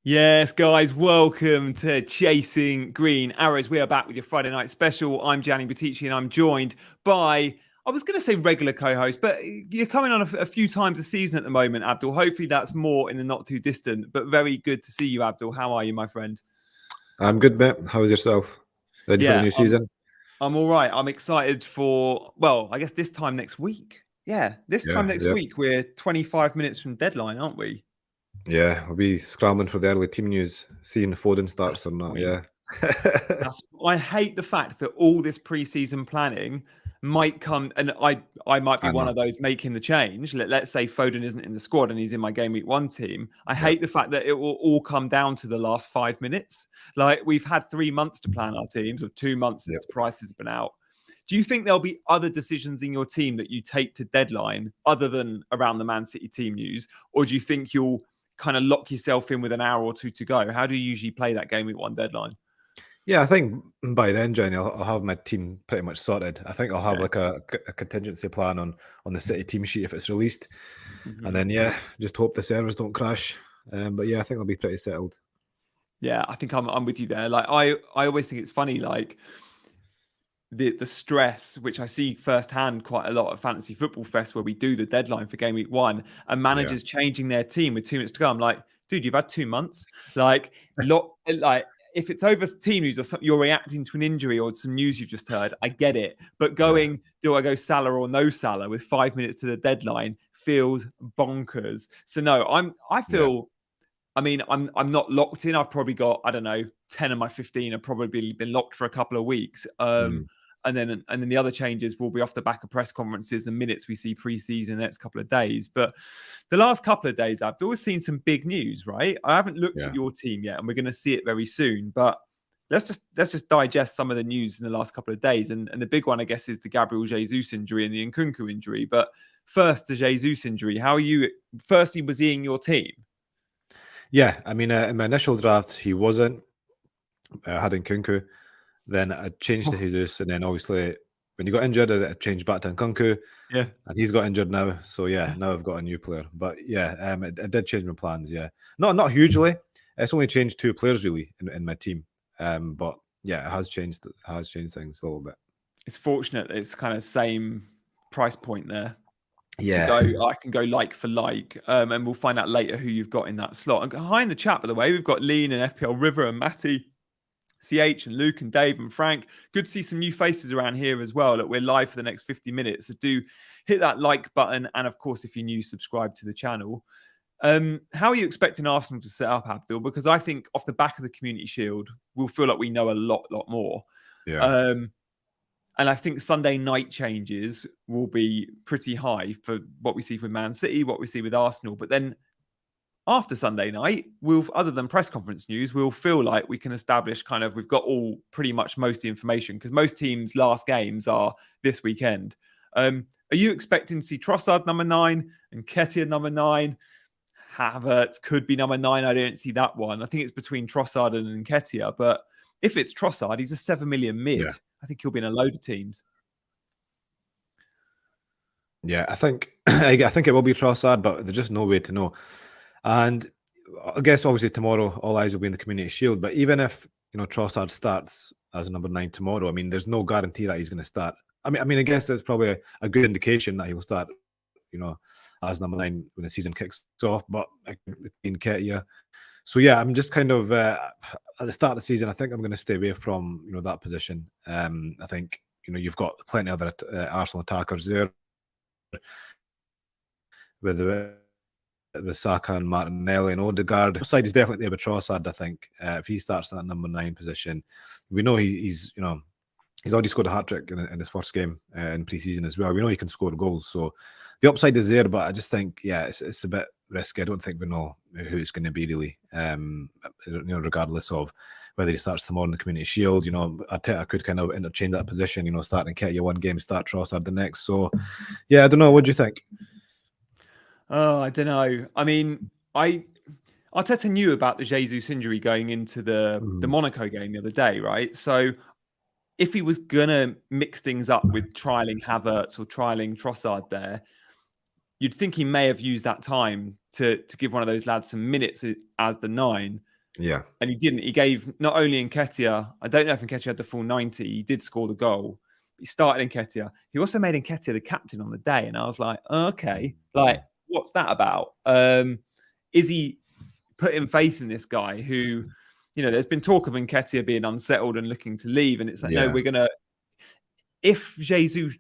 Yes, guys, welcome to Chasing Green Arrows. We are back with your Friday night special. I'm Gianni Battici and I'm joined by, I was going to say regular co-host, but you're coming on a few times a season at the moment, Abdul. Hopefully that's more in the not too distant, but very good to see you, Abdul. How are you, my friend? I'm good, mate. How's yourself? Ready for the Yeah, new I'm, season? I'm all right. I'm excited for, well, I guess this time next week. Yeah, this time Yeah, next yeah, week, we're 25 minutes from deadline, aren't we? yeah. We'll be scrambling for the early team news, seeing if Foden starts That's or the not. point. Yeah, I hate the fact that all this preseason planning might come, and I might be I one know. of those making the change. Let's say Foden isn't in the squad and he's in my game week one team. I Yeah, hate the fact that it will all come down to the last 5 minutes. Like we've had 3 months to plan our teams, or 2 months yeah. since the price has been out. Do you think there'll be other decisions in your team that you take to deadline other than around the Man City team news, or do you think you'll kind of lock yourself in with an hour or two to go? How do you usually play that game week one deadline? Yeah, I think by then, Jenny, I'll have my team pretty much sorted. I think I'll have Yeah. like a contingency plan on the City team sheet if it's released, and Mhm. then yeah, just hope the servers don't crash. But yeah, I think I'll be pretty settled. Yeah, I think I'm with you there. Like I always think it's funny, like the stress which I see firsthand quite a lot at Fantasy Football Fest where we do the deadline for game week one and Yeah, managers changing their team with 2 minutes to go. I'm like, dude, you've had 2 months. Like if it's over team news or something, you're reacting to an injury or some news you've just heard, I get it. But yeah, do I go Salah or no Salah with 5 minutes to the deadline feels bonkers. So no, I yeah. feel I'm not locked in. I've probably got, I don't know, 10 of my 15 have probably been locked for a couple of weeks. Mm. And then the other changes will be off the back of press conferences and minutes we see pre-season the next couple of days. But the last couple of days, I've always seen some big news, right? I haven't looked at Yeah. your team yet, and we're going to see it very soon. But let's just digest some of the news in the last couple of days. And the big one, I guess, is the Gabriel Jesus injury and the Nkunku injury. But first, the Jesus injury. How are you? Firstly, was he in your team? Yeah, I mean, in my initial draft, he wasn't. I had Nkunku. Then I changed to Jesus, and then obviously when he got injured, I changed back to Nkunku, Yeah. and he's got injured now. So yeah, now I've got a new player. But yeah, it did change my plans. Yeah, not hugely. It's only changed two players really in my team. But yeah, it has changed. It has changed things a little bit. It's fortunate that it's kind of same price point there to Yeah, go. I can go like for like, and we'll find out later who you've got in that slot. And hi in the chat, by the way, we've got Lean and FPL River and Matty, CH and Luke and Dave and Frank. Good to see some new faces around here as well. Look, we're live for the next 50 minutes, so do hit that like button, and of course, if you're new, subscribe to the channel. How are you expecting Arsenal to set up, Abdul? Because I think off the back of the Community Shield, we'll feel like we know a lot more. yeah, Um, and I think Sunday night changes will be pretty high for what we see with Man City, what we see with Arsenal. But then after Sunday night, other than press conference news, we'll feel like we can establish kind of, we've got all pretty much most of the information because most teams' last games are this weekend. Are you expecting to see Trossard number 9 and Ketia number 9? Havertz could be number 9. I don't see that one. I think it's between Trossard and Nketiah. But if it's Trossard, he's a 7 million mid. yeah, I think he'll be in a load of teams. yeah. I think I think it will be Trossard, but there's just no way to know. And I guess obviously tomorrow all eyes will be in the Community Shield. But even if Trossard starts as a number 9 tomorrow, I mean, there's no guarantee that he's going to start. I mean, I guess that's probably a good indication that he'll start, as number 9 when the season kicks off. But in Ketia, so yeah, I'm just kind of at the start of the season. I think I'm going to stay away from that position. I think you've got plenty of other Arsenal attackers there with the Saka and Martinelli and Odegaard. Side is definitely there with Trossard, I think. If he starts in that number 9 position, we know he's already scored a hat-trick in his first game in pre-season as well. We know he can score goals, so the upside is there, but I just think, yeah, it's a bit risky. I don't think we know who it's going to be really, regardless of whether he starts tomorrow in the Community Shield. Arteta could kind of interchange that position, starting Ketia one game, start Trossard the next. So, yeah, I don't know. What do you think? Oh, I don't know. I mean, Arteta knew about the Jesus injury going into the Monaco game the other day, right? So if he was gonna mix things up with trialing Havertz or trialing Trossard there, you'd think he may have used that time to give one of those lads some minutes as the 9. Yeah. And he didn't. He gave not only Nketiah, I don't know if Nketiah had the full 90, he did score the goal. He started Nketiah. He also made Nketiah the captain on the day. And I was like, okay, like, what's that about? Is he putting faith in this guy who, there's been talk of Nketiah being unsettled and looking to leave. And it's like, no, we're going to, if Jesus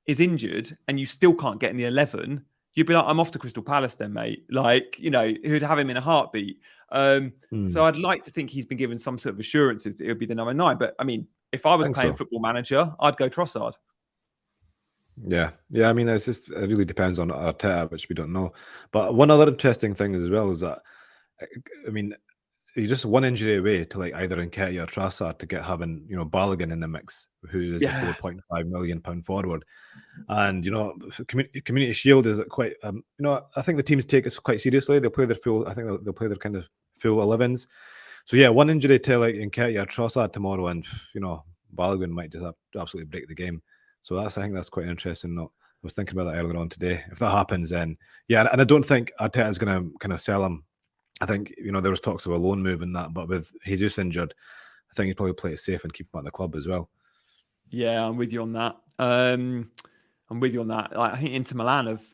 is injured and you still can't get in the 11, you'd be like, I'm off to Crystal Palace then, mate. Like, who'd have him in a heartbeat. So I'd like to think he's been given some sort of assurances that he'll be the number 9. But I mean, if I was playing Football Manager, I'd go Trossard. Yeah. I mean, it really depends on Arteta, which we don't know. But one other interesting thing as well is that, I mean, you're just one injury away to like either Nketiah or Trossard to get having Balogun in the mix, who is a £4.5 million forward, and Community Shield is quite I think the teams take it quite seriously. They'll play their full. I think they'll play their kind of full 11s. So yeah, one injury to like Nketiah or Trossard tomorrow, and Balogun might just absolutely break the game. So I think that's quite interesting. I was thinking about that earlier on today. If that happens, then and I don't think Arteta is going to kind of sell him. I think, there was talks of a loan move and that, but with Jesus injured, I think he'd probably play it safe and keep him at the club as well. Yeah, I'm with you on that. Like, I think Inter Milan have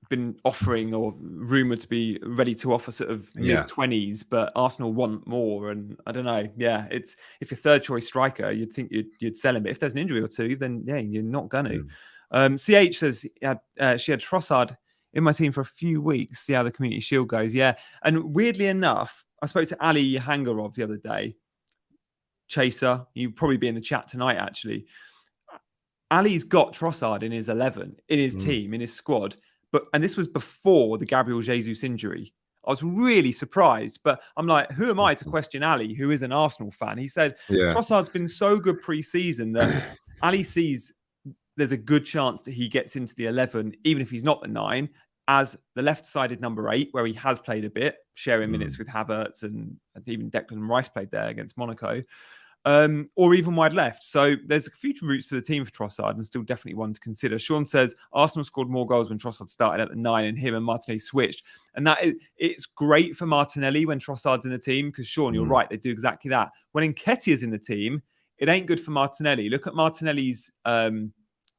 been offering or rumoured to be ready to offer sort of mid-20s, but Arsenal want more. And I don't know. Yeah, it's if your third choice striker, you'd think you'd sell him. But if there's an injury or two, then you're not going to. CH says she had Trossard in my team for a few weeks, see how the Community Shield goes. Yeah. And weirdly enough, I spoke to Ali Hangarov the other day. Chaser, you'll probably be in the chat tonight, actually. Ali's got Trossard in his 11, in his team, in his squad. And this was before the Gabriel Jesus injury. I was really surprised, but I'm like, who am I to question Ali, who is an Arsenal fan? He said, Trossard's been so good pre-season that Ali sees there's a good chance that he gets into the 11, even if he's not the 9, as the left-sided number 8, where he has played a bit, sharing minutes with Havertz, and even Declan Rice played there against Monaco, or even wide left. So there's a few routes to the team for Trossard, and still definitely one to consider. Sean says Arsenal scored more goals when Trossard started at the 9 and him and Martinelli switched. And it's great for Martinelli when Trossard's in the team, because Sean, you're right, they do exactly that. When Nketiah's in the team, it ain't good for Martinelli. Look at Martinelli's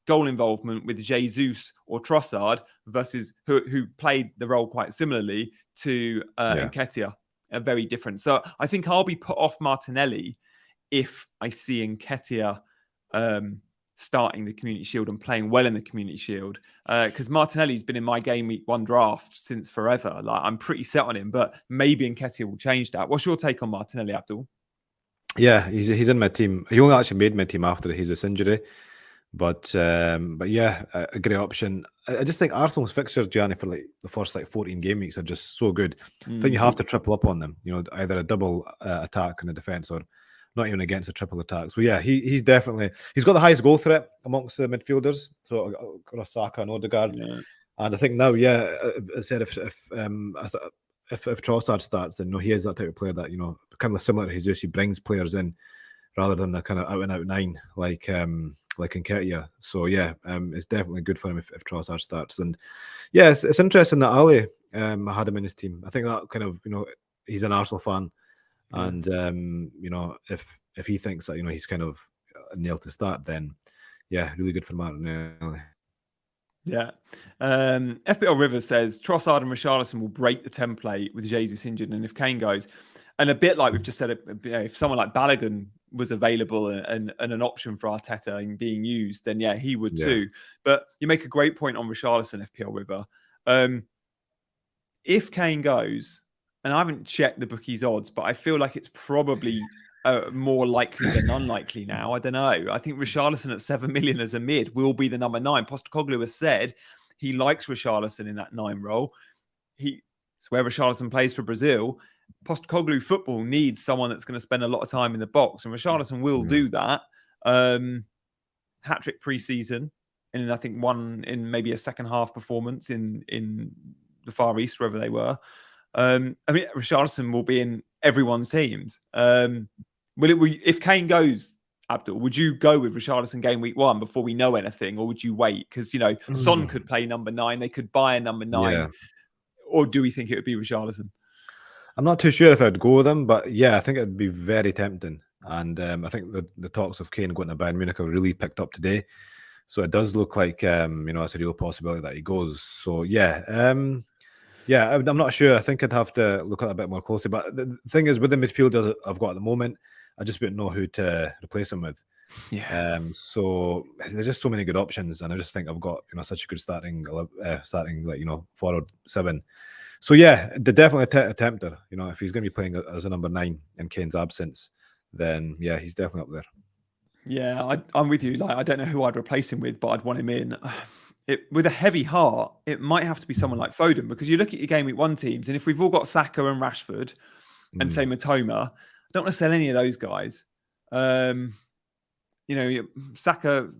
goal involvement with Jesus or Trossard versus who played the role quite similarly to Nketiah. Very different. So I think I'll be put off Martinelli if I see Nketiah starting the Community Shield and playing well in the Community Shield, because Martinelli's been in my game week 1 draft since forever. Like, I'm pretty set on him, but maybe Nketiah will change that. What's your take on Martinelli, Abdul? Yeah, he's in my team. He only actually made my team after his injury. But yeah, a great option. I just think Arsenal's fixtures, Gianni, for like the first 14 game weeks are just so good. I think you have to triple up on them. Either a double attack in the defense or not even against a triple attack. So yeah, he's got the highest goal threat amongst the midfielders. So Saka and Odegaard, and I think now, I said if Trossard starts, then he is that type of player that kind of similar to Jesus. He brings players in rather than a kind of out and out 9 like Nketiah. So yeah, it's definitely good for him if Trossard starts. And yeah, it's interesting that Ali had him in his team. I think that kind of he's an Arsenal fan, and if he thinks that he's kind of nailed to start, then yeah, really good for Martinelli. Yeah. FPL River says Trossard and Richarlison will break the template with Jesus injured, and if Kane goes. And a bit like we've just said, if someone like Balogun was available and an option for Arteta and being used, then yeah, he would too. But you make a great point on Richarlison, FPL River. If Kane goes, and I haven't checked the bookies' odds, but I feel like it's probably more likely than unlikely now. I don't know. I think Richarlison at 7 million as a mid will be the number 9. Postecoglou has said he likes Richarlison in that 9 role. It's where Richarlison plays for Brazil. Postecoglou football needs someone that's going to spend a lot of time in the box, and Richarlison will do that. Hat-trick pre-season, and I think one in maybe a second half performance in the Far East, wherever they were. I mean, Richarlison will be in everyone's teams. If Kane goes, Abdul, would you go with Richarlison game week 1 before we know anything, or would you wait? Because Son could play number 9, they could buy a number 9, or do we think it would be Richarlison? I'm not too sure if I'd go with him, but yeah, I think it'd be very tempting. And I think the talks of Kane going to Bayern Munich have really picked up today. So it does look like it's a real possibility that he goes. So yeah, I'm not sure. I think I'd have to look at it a bit more closely. But the thing is, with the midfielders I've got at the moment, I just wouldn't know who to replace him with. Yeah. So there's just so many good options, and I just think I've got such a good starting forward 7. So yeah, they're definitely a tempter. If he's going to be playing as a number 9 in Kane's absence, then yeah, he's definitely up there. Yeah, I'm with you. Like, I don't know who I'd replace him with, but I'd want him in. With a heavy heart, it might have to be someone like Foden, because you look at your game week 1 teams, and if we've all got Saka and Rashford, and say Matoma, I don't want to sell any of those guys. Saka,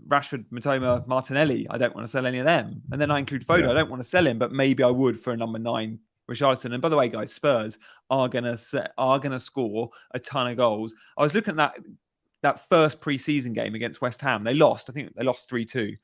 Rashford, Matoma, Martinelli, I don't want to sell any of them. And then I include Foden. I don't want to sell him, but maybe I would for a number 9, Richarlison. And by the way, guys, Spurs are gonna score a ton of goals. I was looking at that first pre-season game against West Ham. They lost. I think they lost 3-2.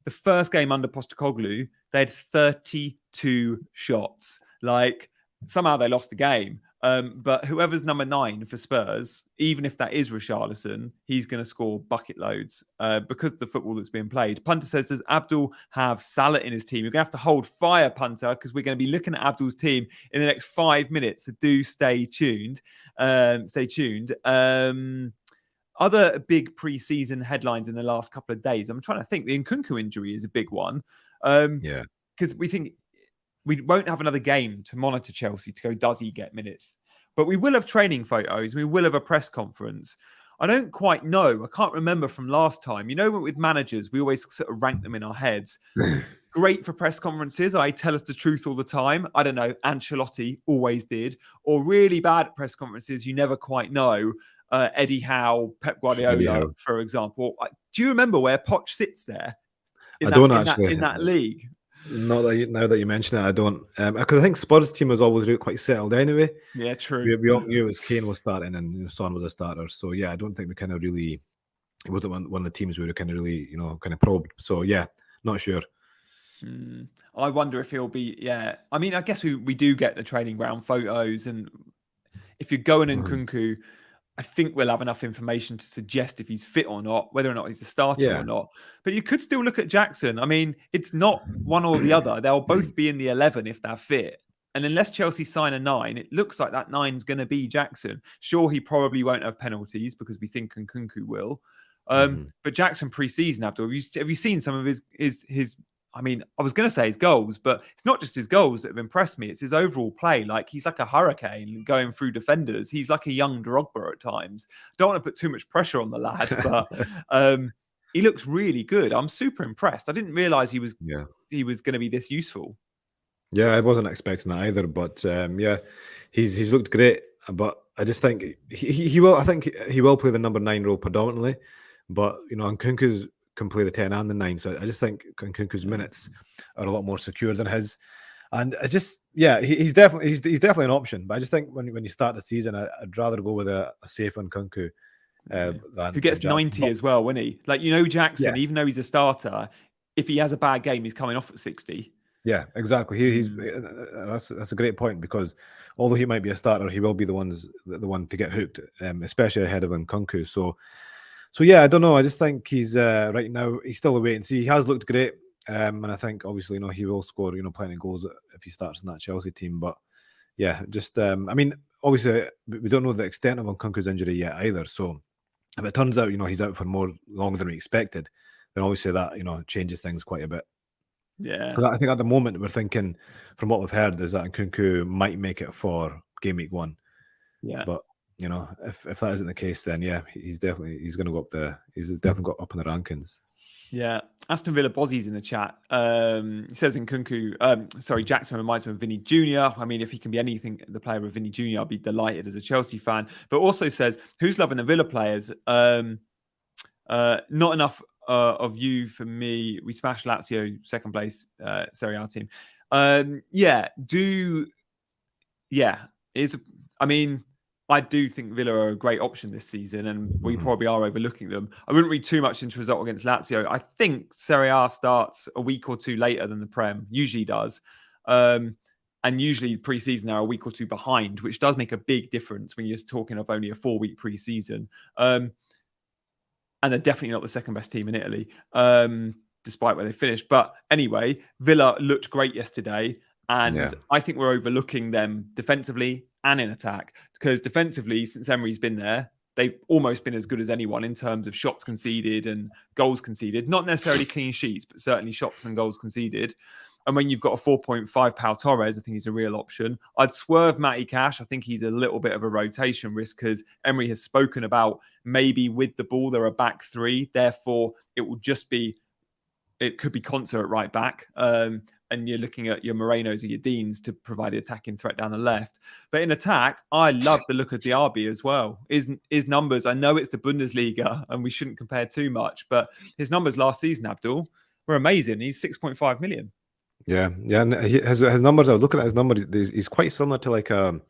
The first game under Postecoglou, they had 32 shots. Like, somehow they lost the game. But whoever's number 9 for Spurs, even if that is Richarlison, he's going to score bucket loads because of the football that's being played. Punter says, does Abdul have Salah in his team? You're going to have to hold fire, Punter, because we're going to be looking at Abdul's team in the next 5 minutes. So do stay tuned. Other big pre-season headlines in the last couple of days. I'm trying to think. The Nkunku injury is a big one. Because we think we won't have another game to monitor Chelsea to go, does he get minutes? But we will have training photos. We will have a press conference. I don't quite know. I can't remember from last time. With managers, we always sort of rank them in our heads. Great for press conferences. I tell us the truth all the time. I don't know. Ancelotti always did. Or really bad at press conferences. You never quite know. Eddie Howe, Pep Guardiola, for example. Do you remember where Poch sits there? In that league? Not that now that you mention it, I don't. Because I think Spurs' team was always quite settled anyway. Yeah, true. We all knew it was Kane was starting and Son was a starter. So yeah, I don't think we kind of really. It wasn't one of the teams we were kind of really, kind of probed. So yeah, not sure. I wonder if he'll be. Yeah, I mean, I guess we do get the training ground photos, and if you're going in Nkunku, I think we'll have enough information to suggest if he's fit or not, whether or not he's a starter or not. But you could still look at Jackson. I mean, it's not one or the other. They'll both be in the 11 if they're fit. And unless Chelsea sign a 9, it looks like that 9's going to be Jackson. Sure, he probably won't have penalties because we think Nkunku will. But Jackson pre-season, Abdul, have you seen some of his I mean, I was going to say his goals, but it's not just his goals that have impressed me. It's his overall play. Like, he's like a hurricane going through defenders. He's like a young Drogba at times. Don't want to put too much pressure on the lad, but he looks really good. I'm super impressed. I didn't realize he was going to be this useful. Yeah, I wasn't expecting that either. But he's looked great. But I just think he will. I think he will play the number 9 role predominantly. But Nkunku's can play the 10 and the 9, so I just think Nkunku's minutes are a lot more secure than his, and I just he's definitely an option. But I just think when you start the season, I'd rather go with a safe Nkunku than who gets 90 as well, wouldn't he? Like, Jackson, even though he's a starter, if he has a bad game, he's coming off at 60. Yeah, exactly. He's that's a great point, because although he might be a starter, he will be the one to get hooked, especially ahead of Nkunku. So yeah, I don't know. I just think he's right now he's still a wait and see. He has looked great, and I think obviously he will score plenty of goals if he starts in that Chelsea team. But yeah, just I mean, obviously we don't know the extent of Nkunku's injury yet either. So if it turns out he's out for longer than we expected, then obviously that changes things quite a bit. Yeah, because I think at the moment we're thinking, from what we've heard, is that Nkunku might make it for game week 1. Yeah, but. If that isn't the case, then he's going to go up he's definitely got up in the rankings. Yeah, Aston Villa Bozzy's in the chat. He says Jackson reminds me of Vinny Jr. I mean, if he can be anything, the player of Vinny Jr., I'll be delighted as a Chelsea fan. But also says, who's loving the Villa players? Not enough of you for me. We smashed Lazio, second place Serie A team. I do think Villa are a great option this season, and we probably are overlooking them. I wouldn't read too much into the result against Lazio. I think Serie A starts a week or two later than the Prem usually does. And usually pre-season they're a week or two behind, which does make a big difference when you're talking of only a 4-week pre-season. And they're definitely not the second best team in Italy, despite where they finished. But anyway, Villa looked great yesterday. And I think we're overlooking them defensively and in attack, because defensively, since Emery's been there, they've almost been as good as anyone in terms of shots conceded and goals conceded. Not necessarily clean sheets, but certainly shots and goals conceded. And when you've got a 4.5 Pau Torres, I think he's a real option. I'd swerve Matty Cash. I think he's a little bit of a rotation risk, because Emery has spoken about maybe with the ball, they're a back three. Therefore, it could be Concert right back. And you're looking at your Morenos or your Deans to provide the attacking threat down the left. But in attack, I love the look of Diaby as well. His numbers, I know it's the Bundesliga and we shouldn't compare too much, but his numbers last season, Abdul, were amazing. He's 6.5 million. Yeah. And his numbers, I was looking at his numbers, he's quite similar to like an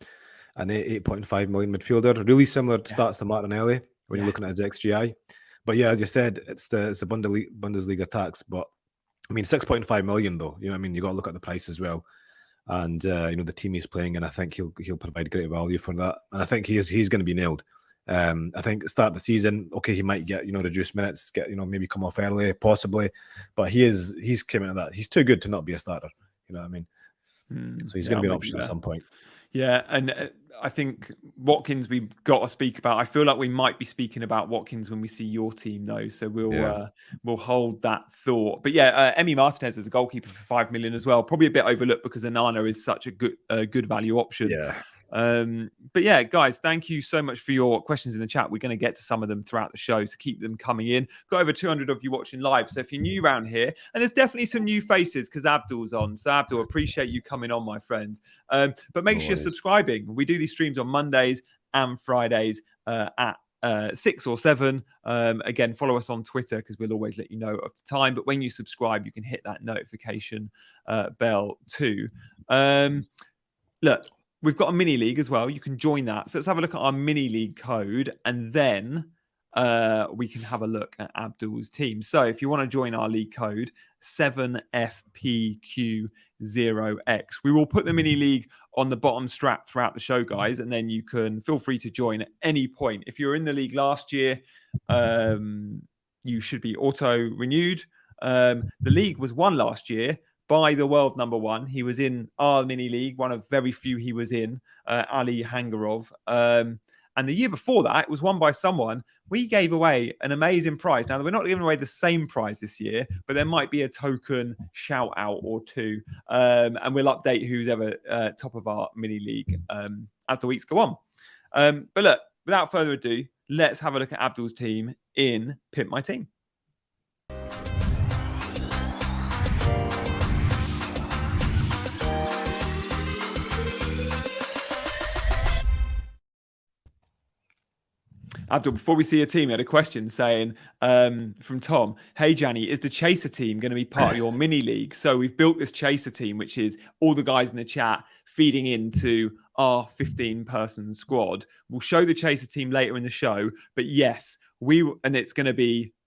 8.5 million midfielder. Really similar stats to Martinelli when you're looking at his XGI. But yeah, as you said, it's the Bundesliga tax. But I mean, 6.5 million though. You know what I mean? You got to look at the price as well, and the team he's playing, and I think he'll provide great value for that. And I think he's going to be nailed. I think start the season, okay, he might get reduced minutes, get maybe come off early, possibly, but he's came into that. He's too good to not be a starter. You know what I mean? So he's going to be an option at some point. Yeah, and I think Watkins we've got to speak about. I feel like we might be speaking about Watkins when we see your team, though. So we'll hold that thought. But yeah, Emi Martinez is a goalkeeper for 5 million as well. Probably a bit overlooked because Anana is such a good value option. Yeah. But yeah, guys, thank you so much for your questions in the chat. We're going to get to some of them throughout the show, so keep them coming in. Got over 200 of you watching live. So if you're new around here, and there's definitely some new faces because Abdul's on. So Abdul, appreciate you coming on, my friend. But make sure you're subscribing. We do these streams on Mondays and Fridays at 6 or 7. Again, follow us on Twitter because we'll always let you know of the time. But when you subscribe, you can hit that notification bell too. Look, we've got a mini league as well. You can join that. So let's have a look at our mini league code, and then we can have a look at Abdul's team. So if you want to join our league code, 7FPQ0X. We will put the mini league on the bottom strap throughout the show, guys, and then you can feel free to join at any point. If you were in the league last year, you should be auto-renewed. The league was won last year by the world number one. He was in our mini league, one of very few he was in, Ali Hangarov. And the year before that, it was won by someone. We gave away an amazing prize. Now, we're not giving away the same prize this year, but there might be a token shout out or two. And we'll update who's ever top of our mini league as the weeks go on. But look, without further ado, let's have a look at Abdul's team in Pimp My Team. Abdul, before we see your team, I had a question saying from Tom, hey, Gianni, is the Chaser team going to be part of your mini league? So we've built this Chaser team, which is all the guys in the chat feeding into our 15-person squad. We'll show the Chaser team later in the show. But yes,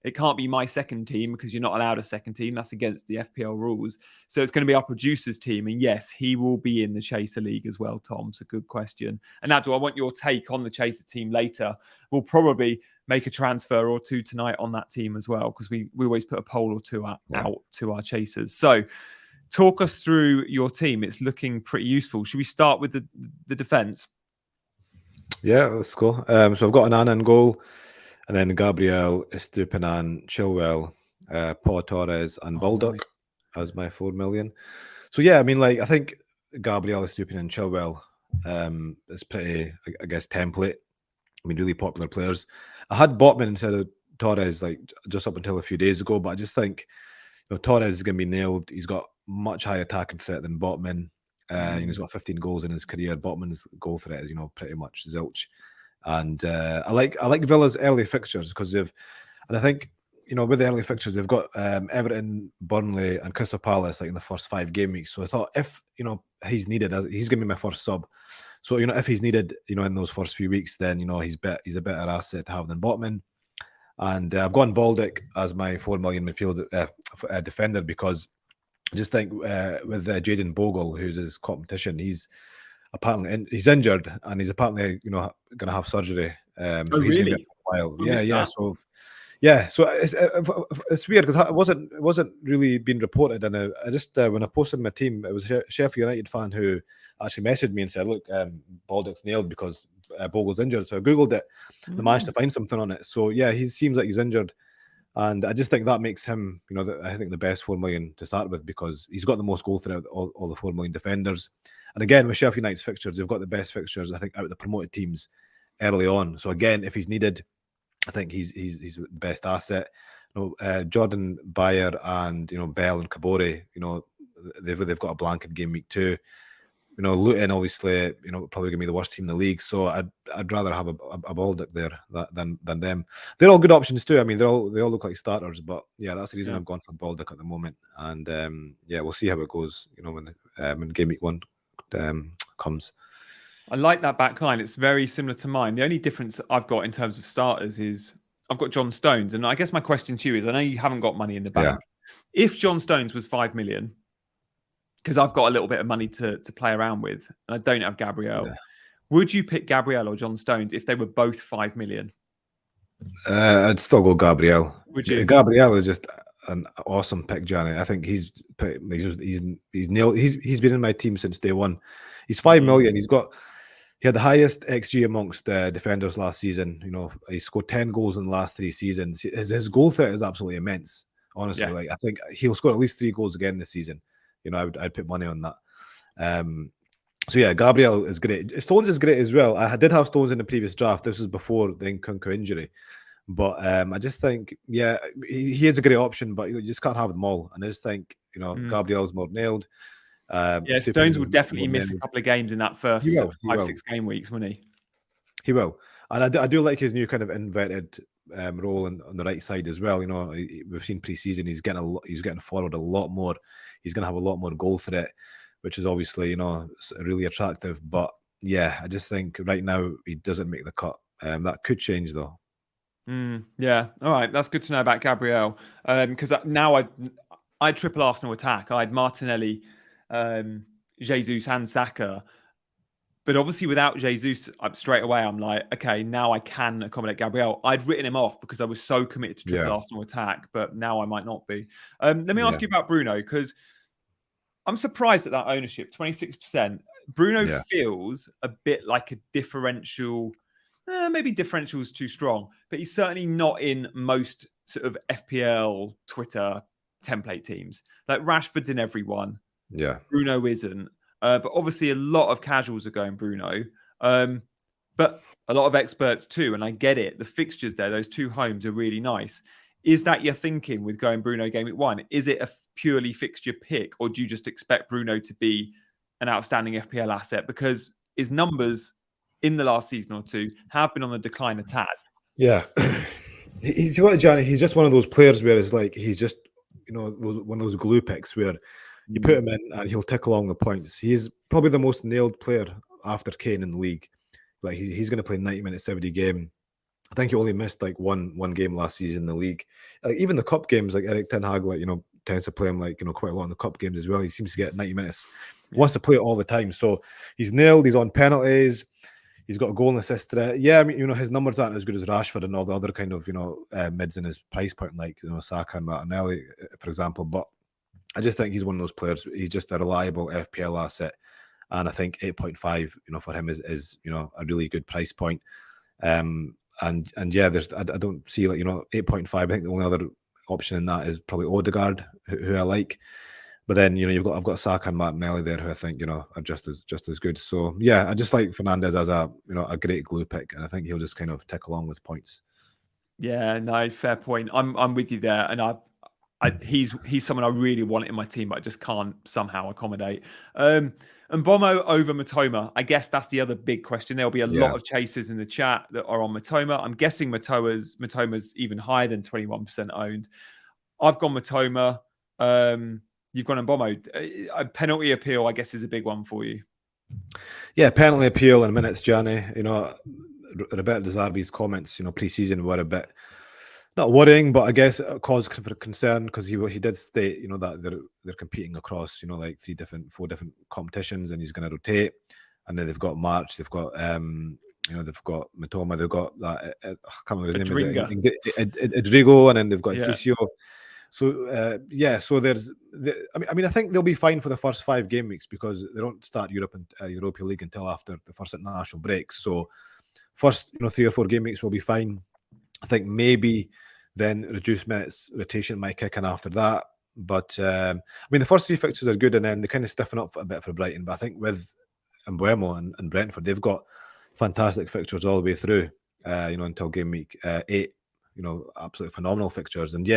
it can't be my second team because you're not allowed a second team. That's against the FPL rules. So it's going to be our producer's team. And yes, he will be in the Chaser League as well, Tom. It's a good question. And Abdul, I want your take on the Chaser team later. We'll probably make a transfer or two tonight on that team as well, because we always put a poll or two out to our Chasers. So talk us through your team. It's looking pretty useful. Should we start with the defence? Yeah, let's go. So I've got Anana in goal. And then Gabriel, Estupinan, Chilwell, Pau Torres, and Baldock as my 4 million. So yeah, I mean, like, I think Gabriel, Estupinan, Chilwell is pretty, I guess, template. I mean, really popular players. I had Botman instead of Torres, like, just up until a few days ago, but I just think, Torres is going to be nailed. He's got much higher attacking threat than Botman. He's got 15 goals in his career. Botman's goal threat is, pretty much zilch. And I like Villa's early fixtures because I think, with the early fixtures, they've got Everton, Burnley, and Crystal Palace like in the first 5 game weeks. So I thought if, he's needed, he's going to be my first sub. So, if he's needed, in those first few weeks, then, he's a better asset to have than Botman. And I've gone Baldock as my 4 million midfield defender because I just think with Jayden Bogle, who's his competition, he's apparently he's injured and he's apparently going to have surgery. Oh, So he's going to be really? a while. I Yeah, missed yeah. that. So it's weird because it wasn't really being reported. And I just when I posted my team, it was a Sheffield United fan who actually messaged me and said, "Look, Baldock's nailed because Bogle's injured." So I googled it and I managed to find something on it. So yeah, he seems like he's injured. And I just think that makes him, I think the best 4 million to start with because he's got the most goal throughout all the 4 million defenders. And again, with Sheffield United's fixtures, they've got the best fixtures, I think, out of the promoted teams early on. So again, if he's needed, I think he's the best asset. Jordan Bayer and Bell and Kabore, they've got a blanket game week 2. Luton obviously, probably gonna be the worst team in the league. So I'd rather have a Baldock there than them. They're all good options too. I mean, they all look like starters, but yeah, that's the reason I've gone for Baldock at the moment. And we'll see how it goes. When game week 1 comes. I like that back line. It's very similar to mine. The only difference I've got in terms of starters is I've got John Stones. And I guess my question to you is, I know you haven't got money in the bank. Yeah. If John Stones was 5 million, because I've got a little bit of money to play around with, and I don't have Gabriel, would you pick Gabriel or John Stones if they were both 5 million? I'd still go Gabriel. Would you? Gabriel is just an awesome pick, Johnny. I think he's nailed. He's been in my team since day one. He's 5 million. He had the highest XG amongst defenders last season. He scored 10 goals in the last 3 seasons. His goal threat is absolutely immense. Honestly, I think he'll score at least 3 goals again this season. I'd put money on that. So yeah, Gabriel is great. Stones is great as well. I did have Stones in the previous draft. This was before the Nkunku injury. But I just think, he is a great option, but you just can't have them all. And I just think, Gabriel's more nailed. Stones will definitely miss a couple of games in that first 5-6 game weeks, won't he? He will. And I do like his new kind of inverted role on the right side as well. We've seen pre-season, he's getting forward a lot more. He's going to have a lot more goal threat, which is obviously, really attractive. But yeah, I just think right now he doesn't make the cut. That could change though. Yeah. All right. That's good to know about Gabriel. Because now I triple Arsenal attack. I had Martinelli, Jesus and Saka. But obviously without Jesus, straight away I'm like, okay, now I can accommodate Gabriel. I'd written him off because I was so committed to triple Arsenal attack, but now I might not be. Let me ask you about Bruno, because I'm surprised at that ownership, 26%. Bruno feels a bit like a differential. Maybe differential is too strong, but he's certainly not in most sort of FPL Twitter template teams. Like Rashford's in everyone. Yeah. Bruno isn't. But obviously a lot of casuals are going Bruno. But a lot of experts too. And I get it. The fixtures there, those 2 homes are really nice. Is that your thinking with going Bruno game week 1? Is it a purely fixture pick, or do you just expect Bruno to be an outstanding FPL asset? Because his numbers in the last season or 2 have been on the decline a tad. Yeah. He's just one of those players where it's like he's just, one of those glue picks where you put him in and he'll tick along the points. He's probably the most nailed player after Kane in the league. Like he's going to play 90 minutes every game. I think he only missed like one game last season in the league. Like even the cup games, like Eric Ten Hag, tends to play him quite a lot in the cup games as well. He seems to get 90 minutes. He wants to play it all the time. So he's nailed. He's on penalties. He's got a goal and assist threat. Yeah, I mean, his numbers aren't as good as Rashford and all the other kind of, mids in his price point, like, Saka and Martinelli, for example. But I just think he's one of those players. He's just a reliable FPL asset. And I think 8.5, for him is a really good price point. And yeah, I don't see 8.5. I think the only other option in that is probably Odegaard, who I like. But then I've got Saka and Martinelli there, who I think are just as good. So yeah, I just like Fernandes as a great glue pick, and I think he'll just kind of tick along with points. Yeah, no, fair point. I'm with you there, and he's someone I really want in my team, but I just can't somehow accommodate. And Bomo over Matoma, I guess that's the other big question. There'll be a lot of chasers in the chat that are on Matoma. I'm guessing Matoma's even higher than 21% owned. I've gone Matoma. You've gone Mbomo. A penalty appeal, I guess, is a big one for you. Yeah, penalty appeal in minutes, Johnny. Roberto De Zerbi's comments, pre-season were a bit not worrying, but I guess it caused for concern because he did state, that they're competing across, like 4 different competitions, and he's going to rotate. And then they've got March, they've got they've got Matoma, they've got that I can't remember his name, is it Rodrigo, and then they've got Sissio. So so I think they'll be fine for the first 5 game weeks because they don't start Europa League until after the first international breaks. So first 3 or 4 game weeks will be fine. I think maybe then reduced minutes rotation might kick in after that. But the first 3 fixtures are good, and then they kind of stiffen up a bit for Brighton. But I think with Mbeumo and Brentford, they've got fantastic fixtures all the way through, until game week 8. Absolutely phenomenal fixtures. And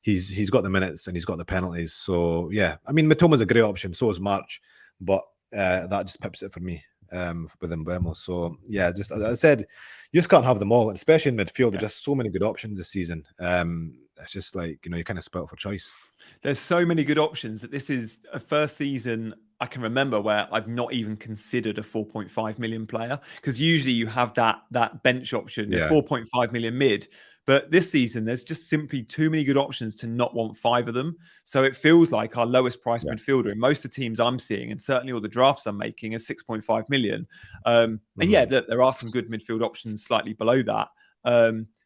he's got the minutes and he's got the penalties. So Matoma's a great option. So is March, but that just pips it for me with Mbeumo. So just as I said, you just can't have them all, especially in midfield. There's just so many good options this season. It's just like you're kind of spoilt for choice. There's so many good options that this is a first season I can remember where I've not even considered a 4.5 million player, because usually you have that bench option, 4.5 million mid. But this season, there's just simply too many good options to not want 5 of them. So it feels like our lowest price midfielder in most of the teams I'm seeing, and certainly all the drafts I'm making, is 6.5 million. And there are some good midfield options slightly below that.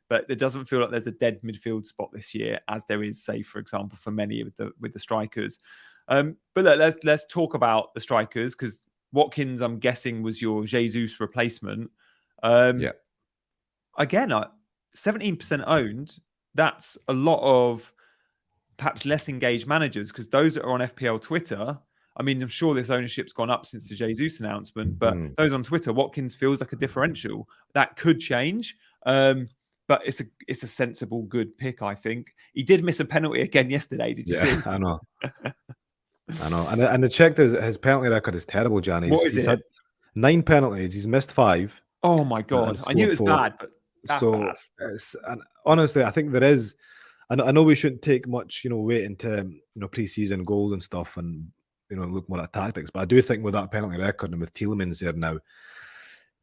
But it doesn't feel like there's a dead midfield spot this year, as there is, say, for example, for many with the strikers. But look, let's talk about the strikers, because Watkins, I'm guessing, was your Jesus replacement. Again, 17% owned. That's a lot of perhaps less engaged managers, because those that are on FPL Twitter, I'm sure this ownership's gone up since the Jesus announcement, but those on Twitter, Watkins feels like a differential. That could change. But it's a sensible, good pick, I think. He did miss a penalty again yesterday. Did you see? I know. I know. And I checked his penalty record is terrible, Johnny. He's had 9 penalties. He's missed 5. Oh my God. I knew it was 4. Bad, but that's bad. And honestly, I think there is, I know we shouldn't take much, weight into, pre-season goals and stuff and, look more at tactics, but I do think with that penalty record and with Tielemans there now,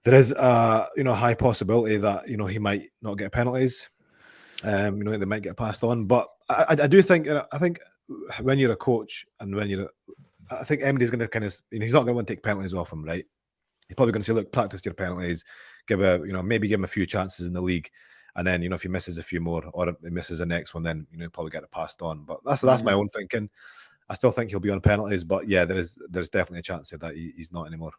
there is a high possibility that he might not get penalties. They might get passed on. But I do think when you're a coach and I think Emery's going to kind of he's not going to want to take penalties off him, right? He's probably going to say, look, practice your penalties, maybe give him a few chances in the league, and then if he misses a few more or he misses the next one, then he'll probably get it passed on. But that's my own thinking. I still think he'll be on penalties, but there's definitely a chance here that he's not anymore.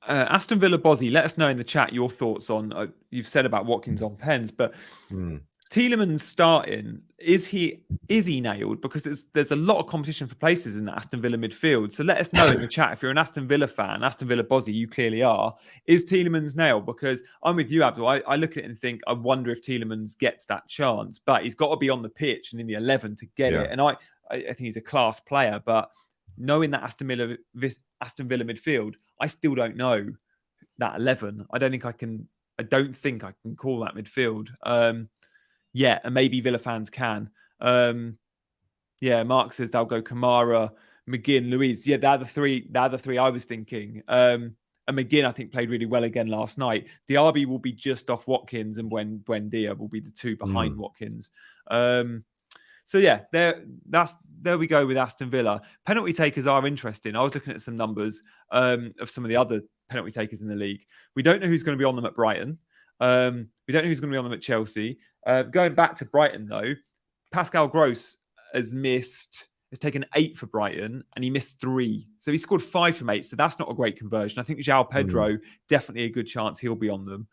Aston Villa Bozzy, let us know in the chat your thoughts on you've said about Watkins on pens, but Tielemans starting, is he nailed? Because there's a lot of competition for places in the Aston Villa midfield. So let us know in the chat if you're an Aston Villa fan, Aston Villa Bozzy, you clearly are. Is Tielemans nailed? Because I'm with you, Abdul. I look at it and think, I wonder if Tielemans gets that chance, but he's got to be on the pitch and in the 11 to get it. And I think he's a class player, but knowing that Aston Villa midfield, I still don't know that 11. I don't think I can call that midfield. And maybe Villa fans can. Mark says they'll go Kamara, McGinn, Luiz. They're the three I was thinking. And McGinn, I think, played really well again last night. Diaby will be just off Watkins, and Buendia will be the 2 behind Watkins. There we go with Aston Villa. Penalty takers are interesting. I was looking at some numbers of some of the other penalty takers in the league. We don't know who's going to be on them at Brighton. We don't know who's going to be on them at Chelsea. Going back to Brighton, though, Pascal Gross has taken 8 for Brighton, and he missed 3. So he scored 5 from 8. So that's not a great conversion. I think João Pedro, definitely a good chance he'll be on them.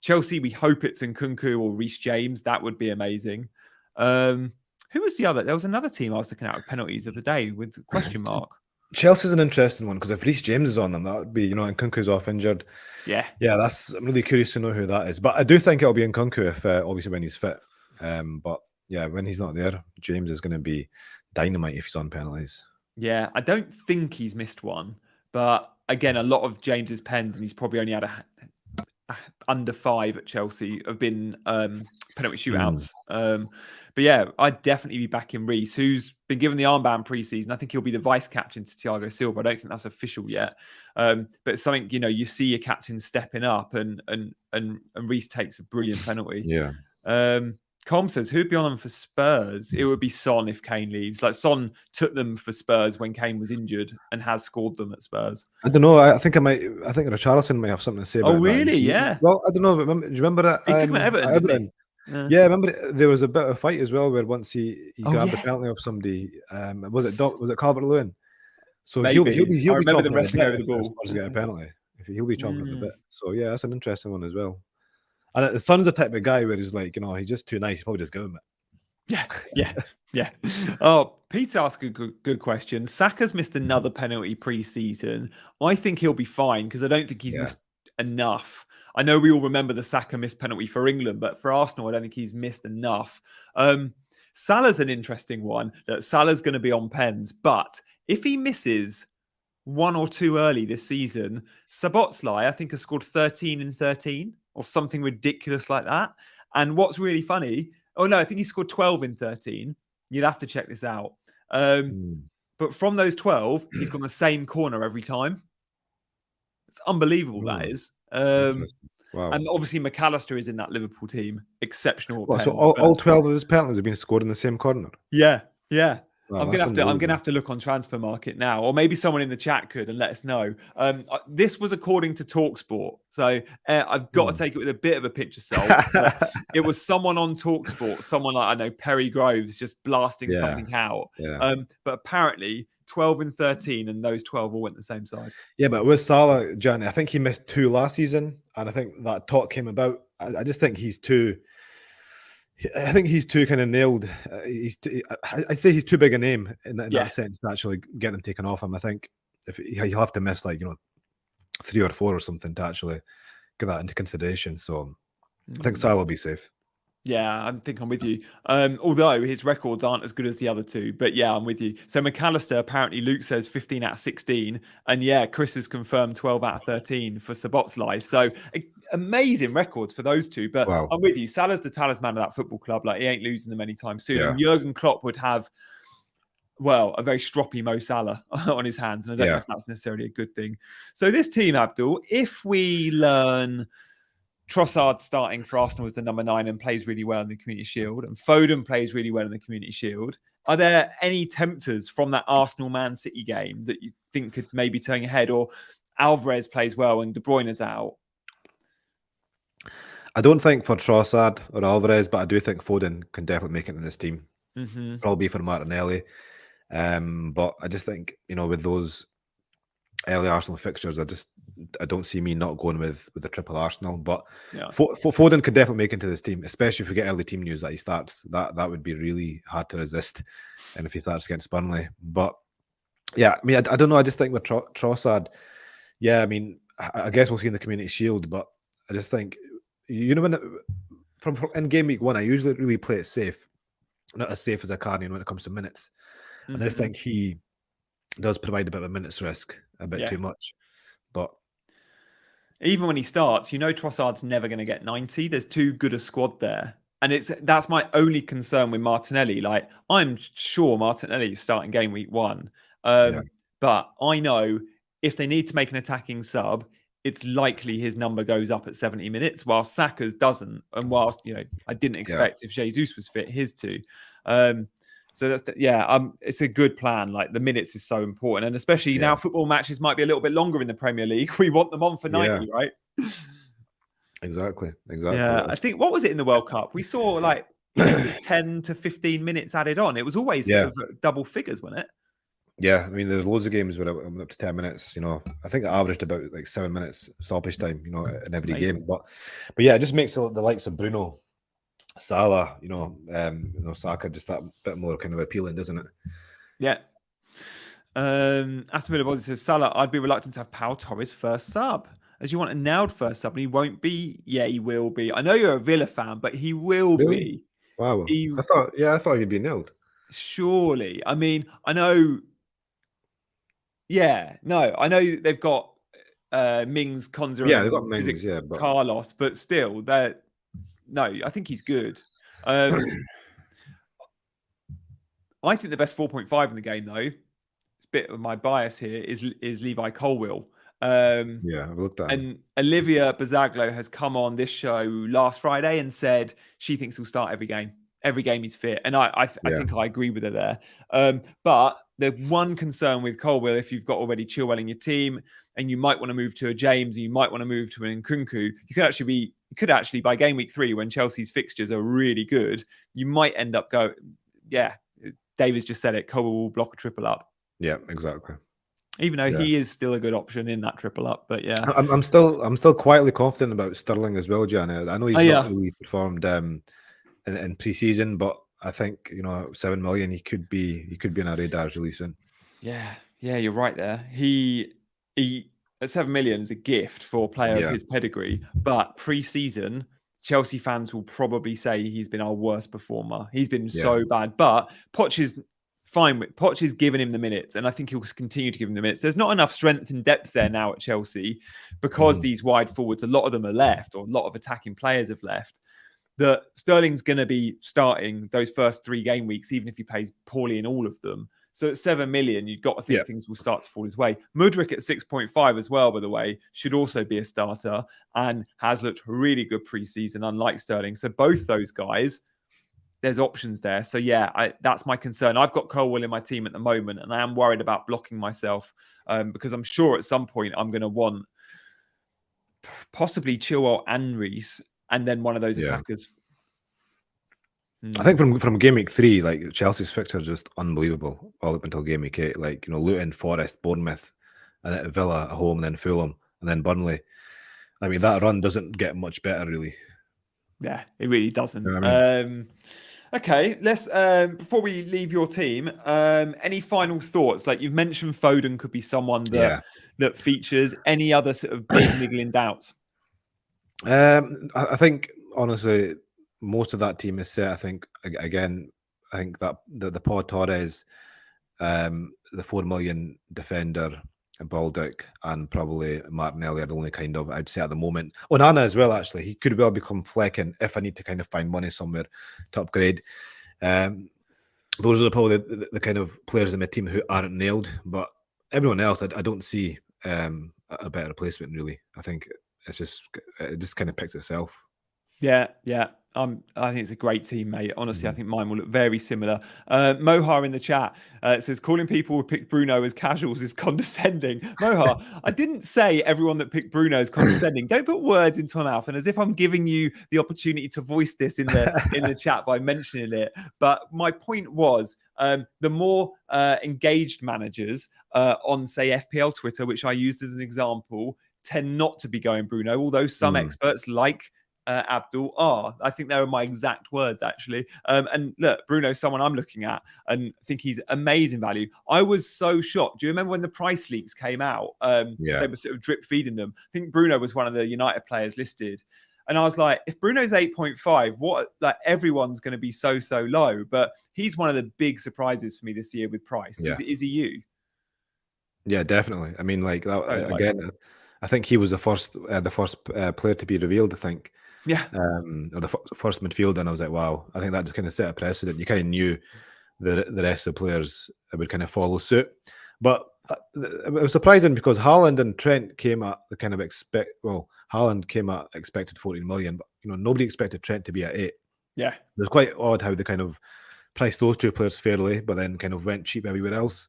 Chelsea, we hope it's Nkunku or Reece James. That would be amazing. Who was the other? There was another team I was looking at with penalties of the day with a question mark. Chelsea's an interesting one, because if Reece James is on them, that would be, Nkunku's off injured. I'm really curious to know who that is. But I do think it'll be Nkunku if obviously when he's fit. But when he's not there, James is going to be dynamite if he's on penalties. I don't think he's missed one, but again, a lot of James's pens, and he's probably only had under 5 at Chelsea have been penalty shootouts. But yeah, I'd definitely be backing Reece, who's been given the armband pre-season. I think he'll be the vice captain to Thiago Silva. I don't think that's official yet, but it's something you see your captain stepping up, and Reece takes a brilliant penalty. Yeah. Com says, who'd be on them for Spurs? It would be Son if Kane leaves. Like, Son took them for Spurs when Kane was injured and has scored them at Spurs. I don't know. I think Richarlison might have something to say about that. Oh, really? Yeah. Well, I don't know. But do you remember that? He took him at Everton, didn't he? Yeah, I remember there was a bit of a fight as well where once he grabbed the penalty of somebody. Was it Calvert-Lewin? So he'll be remember them wrestling over the ball. Spurs get a penalty. He'll be chomping on the bit. So yeah, that's an interesting one as well. And the Son's the type of guy where he's like, he's just too nice. He'll probably just give him it. Yeah. Oh, Peter asked a good question. Saka's missed another penalty pre-season. I think he'll be fine because I don't think he's missed enough. I know we all remember the Saka missed penalty for England, but for Arsenal, I don't think he's missed enough. Salah's an interesting one. That Salah's going to be on pens, but if he misses 1 or 2 early this season, Szoboszlai, I think, has scored 13 in 13 or something ridiculous like that. And what's really funny, I think he scored 12 in 13. You'd have to check this out. But from those 12, he's gone the same corner every time. It's unbelievable, that is. Wow. And obviously McAllister is in that Liverpool team. Exceptional. So all 12 of his penalties have been scored in the same corner? Yeah. Wow, I'm gonna have to look on Transfer Market now, or maybe someone in the chat could and let us know. This was according to TalkSport, so I've got to take it with a bit of a pinch of salt. It was someone on TalkSport, someone like, I know, Perry Groves, just blasting something out. But apparently 12 and 13, and those 12 all went the same side. Yeah, but with Salah, Johnny, I think he missed 2 last season, and I think that talk came about. I just think he's too. I think he's too kind of nailed. I'd say he's too big a name in that sense to actually get them taken off him. I think if he'll have to miss 3 or 4 or something to actually get that into consideration. So I think Salah will be safe. Yeah, I think I'm with you. Although his records aren't as good as the other two, but yeah, I'm with you. So McAllister, apparently Luke says 15 out of 16, and Chris has confirmed 12 out of 13 for Szoboszlai. So amazing records for those two. But I'm with you. Salah's the talisman of that football club. Like, he ain't losing them anytime soon. Yeah. And Jurgen Klopp would have, a very stroppy Mo Salah on his hands, and I don't know if that's necessarily a good thing. So this team, Abdul, if we learn Trossard starting for Arsenal as the number 9 and plays really well in the Community Shield, and Foden plays really well in the Community Shield, are there any tempters from that Arsenal-Man City game that you think could maybe turn ahead? Or Alvarez plays well and De Bruyne is out? I don't think for Trossard or Alvarez, but I do think Foden can definitely make it in this team. Probably for Martinelli. But I just think, with those early Arsenal fixtures, I don't see me not going with the triple Arsenal. But Foden could definitely make into this team, especially if we get early team news that he starts. That would be really hard to resist, and if he starts against Burnley. But yeah, I mean, I don't know. I just think with Trossard, I mean, I guess we'll see in the Community Shield, but I just think, when from in game week 1, I usually really play it safe, not as safe as I can when it comes to minutes. And I just think he does provide a bit of a minutes risk, a bit too much. But even when he starts, Trossard's never going to get 90. There's too good a squad there. And that's my only concern with Martinelli. Like, I'm sure Martinelli is starting game week 1. But I know if they need to make an attacking sub, it's likely his number goes up at 70 minutes, while Saka's doesn't. And whilst, I didn't expect if Jesus was fit, his too. So that's it's a good plan. Like, the minutes is so important, and especially now football matches might be a little bit longer in the Premier League. We want them on for 90, right? Exactly. Yeah, I think, what was it in the World Cup? We saw 10 to 15 minutes added on. It was always sort of double figures, wasn't it? Yeah, I mean, there's loads of games where it went up to 10 minutes. I think it averaged about 7 minutes stoppage time, in every game. But yeah, it just makes the likes of Bruno, Salah, Saka just that bit more kind of appealing, doesn't it? Yeah. Aston Villa Bozzy says, Salah, I'd be reluctant to have Pau Torres first sub, as you want a nailed first sub, and he won't be. Yeah, he will be. I know you're a Villa fan, but he will be. Wow. I thought he'd be nailed. Surely. I mean, I know. Yeah, no, I know they've got Mings, Konza, Yeah, they've got and is Mings, it yeah, but Carlos, but still, no, I think he's good. I think the best 4.5 in the game, though, it's a bit of my bias here, is Levi Colwill. yeah, I've looked at him. And Olivia Bazaglo has come on this show last Friday and said she thinks he'll start every game. Every game he's fit. And I think I agree with her there. But the one concern with Colwill, if you've got already Chilwell in your team and you might want to move to a James, or you might want to move to an Nkunku, you could actually by game week 3, when Chelsea's fixtures are really good, you might end up David's just said it, Colwill will block a triple up. Yeah, exactly. Even though he is still a good option in that triple up, but yeah, I'm still quietly confident about Sterling as well, John. I know he's not really performed in pre-season, but I think 7 million he could be in our radars really soon. Yeah, you're right there. He at 7 million is a gift for a player of his pedigree, but pre-season Chelsea fans will probably say he's been our worst performer. He's been so bad, but Poch is fine with Poch is giving him the minutes, and I think he'll continue to give him the minutes. There's not enough strength and depth there now at Chelsea because these wide forwards, a lot of them are left, or a lot of attacking players have left. That Sterling's going to be starting those first 3 game weeks, even if he plays poorly in all of them. So at 7 million, you've got to think things will start to fall his way. Mudryk at 6.5 as well, by the way, should also be a starter and has looked really good pre-season, unlike Sterling. So both those guys, there's options there. So yeah, that's my concern. I've got Colwill in my team at the moment, and I am worried about blocking myself because I'm sure at some point I'm going to want possibly Chilwell and Reece, and then one of those attackers. I think from game week 3, like Chelsea's fixture is just unbelievable all up until game week 8. Like Luton, Forest, Bournemouth, and then Villa at home, and then Fulham, and then Burnley. I mean, that run doesn't get much better, really. Yeah, it really doesn't. You know what I mean? Okay, let's before we leave your team, any final thoughts? Like you've mentioned, Foden could be someone that features. Any other sort of big niggling doubts? I think honestly, most of that team is set. I think that the Paul Torres, the 4 million defender, Baldock, and probably Martinelli are the only kind of, I'd say at the moment. Onana as well, actually. He could well become Flecken if I need to kind of find money somewhere to upgrade. Those are probably the kind of players in my team who aren't nailed, but everyone else, I don't see a better replacement, really. I think it just kind of picks itself. Yeah. I think it's a great team, mate. Honestly, I think mine will look very similar. Mohar in the chat says, calling people who picked Bruno as casuals is condescending. Mohar, I didn't say everyone that picked Bruno is condescending. Don't put words into my mouth. And as if I'm giving you the opportunity to voice this in the chat by mentioning it. But my point was, the more engaged managers on, say, FPL Twitter, which I used as an example, tend not to be going Bruno, although some experts like Abdul are. I think they were my exact words, actually. And look, Bruno's someone I'm looking at and think he's amazing value. I was so shocked. Do you remember when the price leaks came out? They were sort of drip feeding them. I think Bruno was one of the United players listed. And I was like, if Bruno's 8.5, what, like, everyone's going to be so low. But he's one of the big surprises for me this year with price. Is he you? Yeah, definitely. I mean, like that, again, I think he was the first player to be revealed, I think. Yeah. Or the first midfielder, and I was like, wow, I think that just kind of set a precedent. You kind of knew the rest of the players would kind of follow suit. But it was surprising because Haaland and Trent came at the kind of Haaland came at expected 14 million, but nobody expected Trent to be at 8. Yeah. It was quite odd how they kind of priced those two players fairly, but then kind of went cheap everywhere else.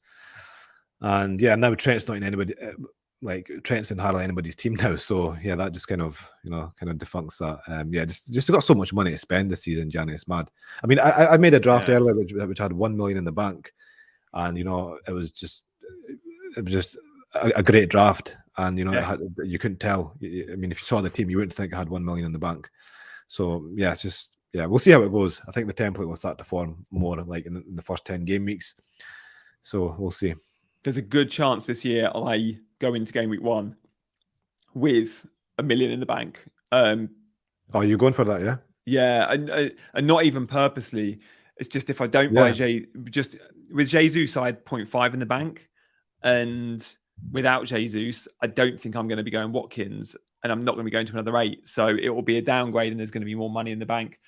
And yeah, now Trent's not in anybody. Like Trent's in hardly anybody's team now, so yeah, that just kind of defuncts that. Just got so much money to spend this season, Johnny. It's mad. I mean, I made a draft earlier which had 1 million in the bank, and it was just a great draft, and you couldn't tell. I mean, if you saw the team, you wouldn't think it had 1 million in the bank. So yeah, we'll see how it goes. I think the template will start to form more like in the first 10 game weeks. So we'll see. There's a good chance this year I go into game week 1 with 1 million in the bank. Are you going for that? Yeah. Yeah, and not even purposely. It's just if I don't buy just with Jesus, I had 0.5 in the bank, and without Jesus, I don't think I'm going to be going Watkins, and I'm not going to be going to another 8. So it will be a downgrade, and there's going to be more money in the bank.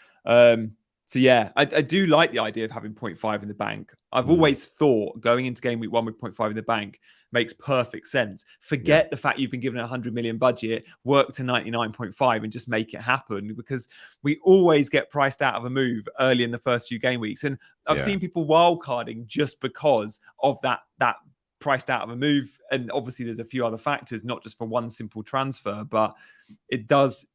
So yeah, I do like the idea of having 0.5 in the bank. I've always thought going into game week 1 with 0.5 in the bank makes perfect sense. Forget the fact you've been given a 100 million budget, work to 99.5 and just make it happen, because we always get priced out of a move early in the first few game weeks. And I've seen people wildcarding just because of that priced out of a move. And obviously there's a few other factors, not just for one simple transfer, but it does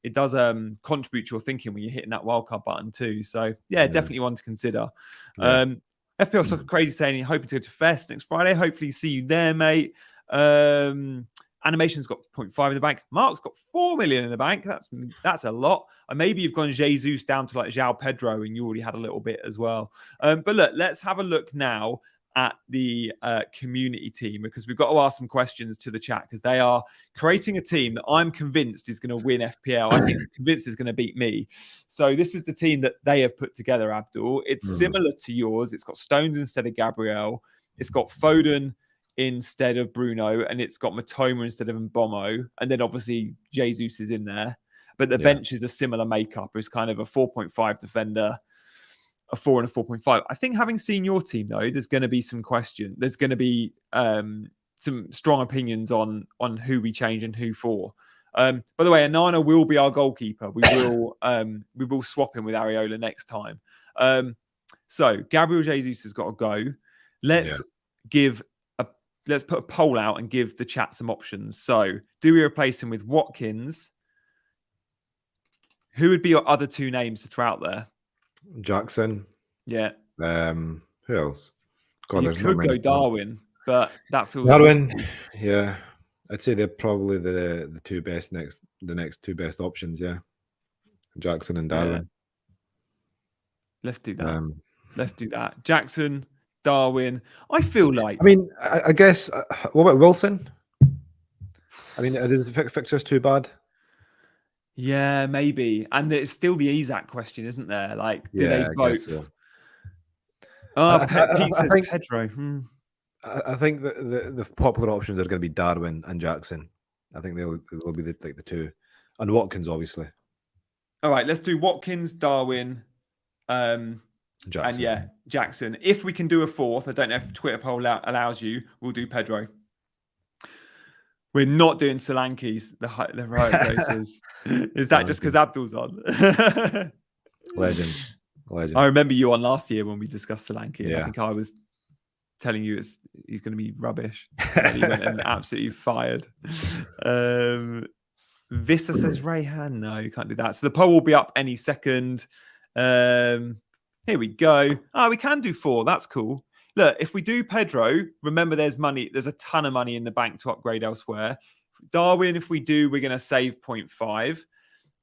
contribute to your thinking when you're hitting that wildcard button too. So yeah, definitely one to consider. FPL Soccer Crazy saying you're hoping to go to Fest next Friday. Hopefully see you there, mate. Animation's got 0.5 in the bank. Mark's got 4 million in the bank. That's a lot. And maybe you've gone Jesus down to like João Pedro and you already had a little bit as well. But look, let's have a look now at the community team, because we've got to ask some questions to the chat, because they are creating a team that I'm convinced is going to win FPL. I think convinced is going to beat me. So this is the team that they have put together, Abdul. It's similar to yours. It's got Stones instead of Gabriel. It's got Foden instead of Bruno, and it's got Matoma instead of Mbomo. And then obviously Jesus is in there. But the bench is a similar makeup. It's kind of a 4.5 defender, a 4 and a 4.5. I think having seen your team, though, there's going to be some question. There's going to be some strong opinions on who we change and who for. By the way, Anana will be our goalkeeper. We will swap him with Areola next time. So Gabriel Jesus has got to go. Let's put a poll out and give the chat some options. So do we replace him with Watkins? Who would be your other 2 names to throw out there? Jackson. Yeah. Who else? God, you could go Darwin, but that feels Darwin. Risky. Yeah, I'd say they're probably the next 2 best options. Yeah, Jackson and Darwin. Yeah. Let's do that. Let's do that. Jackson, Darwin. I feel like. I mean, I guess. What about Wilson? I mean, are the fixtures too bad? Yeah, maybe. And it's still the Isaac question, isn't there? Like, do they vote? So. Pete says Pedro. I think the popular options are going to be Darwin and Jackson. I think they'll be the 2. And Watkins, obviously. All right, let's do Watkins, Darwin, Jackson. And Jackson. If we can do a 4th, I don't know if Twitter poll allows you, we'll do Pedro. We're not doing Solanke's, the heroic races. Is that just because Abdul's on? Legend. I remember you on last year when we discussed Solanke. And I think I was telling you he's going to be rubbish. And he went and absolutely fired. Vissa says Rayhan. No, you can't do that. So the poll will be up any second. Here we go. We can do 4. That's cool. Look, if we do Pedro, remember there's money. There's a ton of money in the bank to upgrade elsewhere. Darwin, if we do, we're going to save 0.5.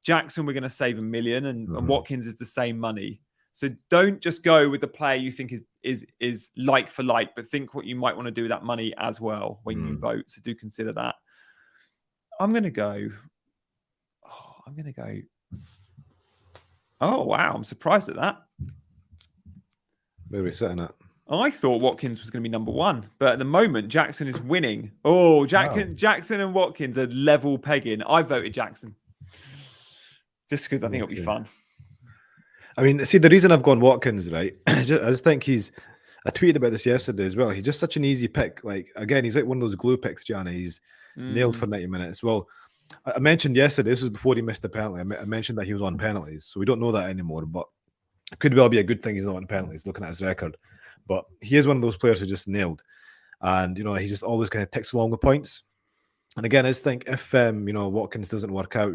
Jackson, we're going to save $1 million, and Watkins is the same money. So don't just go with the player you think is like for like, but think what you might want to do with that money as well when you vote. So do consider that. I'm going to go. Oh, wow. I'm surprised at that. Where are we sitting at? I thought Watkins was going to be number 1, but at the moment, Jackson is winning. Oh, Jackson and Watkins are level pegging. I voted Jackson just because I think it'll be fun. I mean, see, the reason I've gone Watkins, right? I just think I tweeted about this yesterday as well. He's just such an easy pick. Like, again, he's like one of those glue picks, Gianna. He's nailed for 90 minutes. Well, I mentioned yesterday, this was before he missed the penalty. I mentioned that he was on penalties, so we don't know that anymore, but it could well be a good thing he's not on penalties, looking at his record. But he is one of those players who just nailed. And, he's just always kind of ticks along the points. And again, I just think if, Watkins doesn't work out,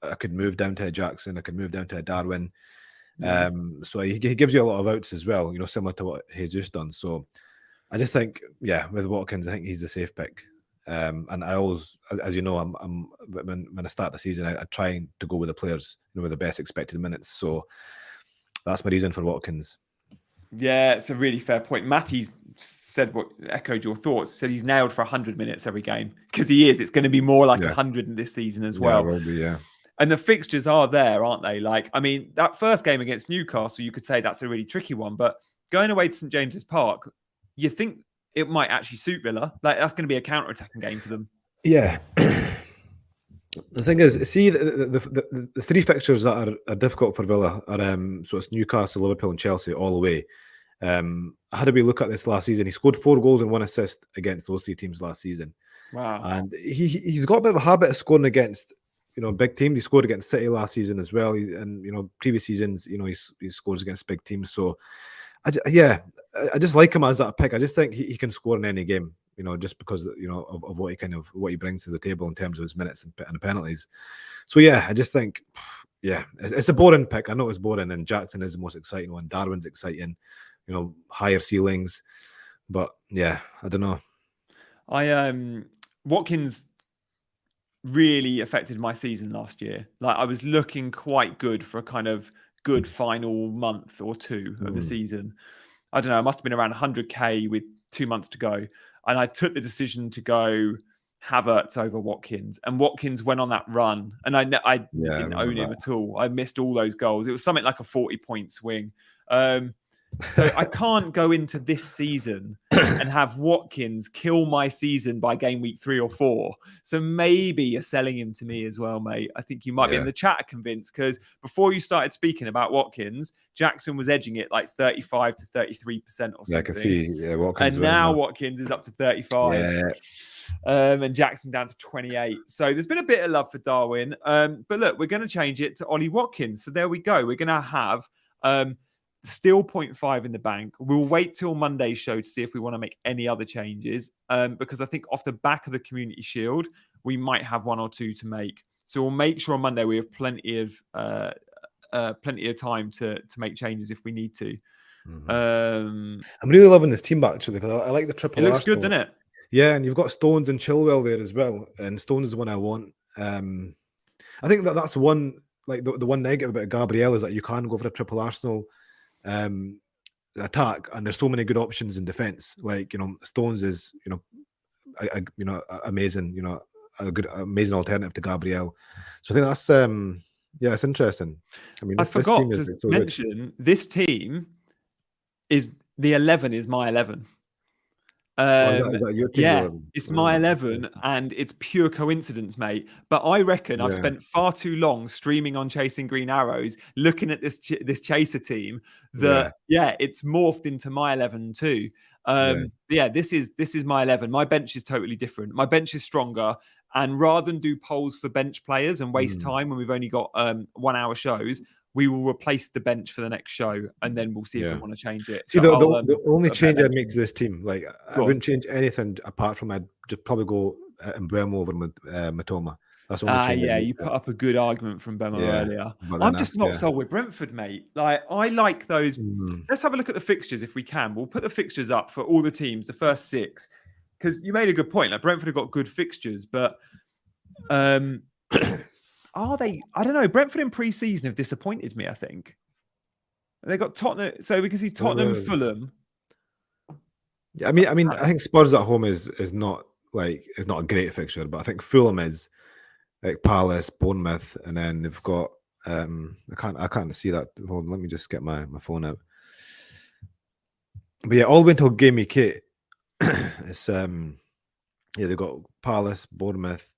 I could move down to a Jackson. I could move down to a Darwin. So he gives you a lot of outs as well, similar to what Jesus done. So I just think, with Watkins, I think he's the safe pick. And I always, as you know, I'm when I start the season, I try to go with the players, with the best expected minutes. So that's my reason for Watkins. Yeah, it's a really fair point. Matty's said echoed your thoughts. Said he's nailed for 100 minutes every game, because he is. It's going to be more like 100 in this season as well. Yeah, it will be, And the fixtures are there, aren't they? Like, I mean, that first game against Newcastle, you could say that's a really tricky one. But going away to St James's Park, you think it might actually suit Villa. Like that's going to be a counter-attacking game for them. Yeah. The thing is, see, the three fixtures that are difficult for Villa are so it's Newcastle, Liverpool, and Chelsea all away. I had a wee look at this last season. He scored 4 goals and 1 assist against those 3 teams last season. Wow. And he's got a bit of a habit of scoring against, big teams. He scored against City last season as well. And previous seasons, he scores against big teams. So, I just like him as that pick. I just think he can score in any game. Just because of what he brings to the table in terms of his minutes and the penalties. So I just think, it's a boring pick. I know it's boring, and Jackson is the most exciting one. Darwin's exciting, higher ceilings, but I don't know. Watkins really affected my season last year. Like I was looking quite good for a kind of good final month or 2 of the season. I don't know. I must have been around 100k with 2 months to go. And I took the decision to go Havertz over Watkins. And Watkins went on that run. And I didn't own him at all. I missed all those goals. It was something like a 40-point swing. So I can't go into this season and have Watkins kill my season by game week 3 or 4. So maybe you're selling him to me as well, mate. I think you might be in the chat convinced, because before you started speaking about Watkins, Jackson was edging it like 35 to 33% or something. Yeah, I can see. Yeah, Watkins. And now Watkins is up to 35. Yeah. And Jackson down to 28. So there's been a bit of love for Darwin. But look, we're going to change it to Ollie Watkins. So there we go. We're going to have still 0.5 in the bank. We'll wait till Monday's show to see if we want to make any other changes, because I think off the back of the Community Shield, we might have 1 or 2 to make. So we'll make sure on Monday we have plenty of time to make changes if we need to. I'm really loving this team actually, because I like the triple. It looks Arsenal. good, doesn't it? Yeah, and you've got Stones and Chilwell there as well, and Stones is the one I want. I think that's one, like the one negative about Gabriel is that you can go for a triple Arsenal attack, and there's so many good options in defense. Like Stones is amazing, a good amazing alternative to Gabriel. So I think that's it's interesting. I mean, I forgot to mention this team is the 11 is my 11. It's my 11, and it's pure coincidence, mate. But I reckon I've spent far too long streaming on Chasing Green Arrows, looking at this chaser team. It's morphed into my 11 too. This is my 11. My bench is totally different. My bench is stronger, and rather than do polls for bench players and waste time when we've only got 1 hour shows, we will replace the bench for the next show, and then we'll see if we want to change it. See, the only change I'd make to this team, like I wouldn't change anything apart from I'd just probably go Mbeumo over with Matoma. That's the only change. You put up a good argument from Mbeumo earlier. I'm just not sold with Brentford, mate. Like I like those. Let's have a look at the fixtures if we can. We'll put the fixtures up for all the teams, the first 6, because you made a good point. Like Brentford have got good fixtures, but are they? I don't know. Brentford in pre-season have disappointed me, I think. They got Tottenham, so we can see Tottenham, Fulham. Yeah, I mean, I think Spurs at home is not a great fixture, but I think Fulham is, like Palace, Bournemouth, and then they've got I can't see that. Hold on, let me just get my phone out. But all the way until game week 8, it's they've got Palace, Bournemouth,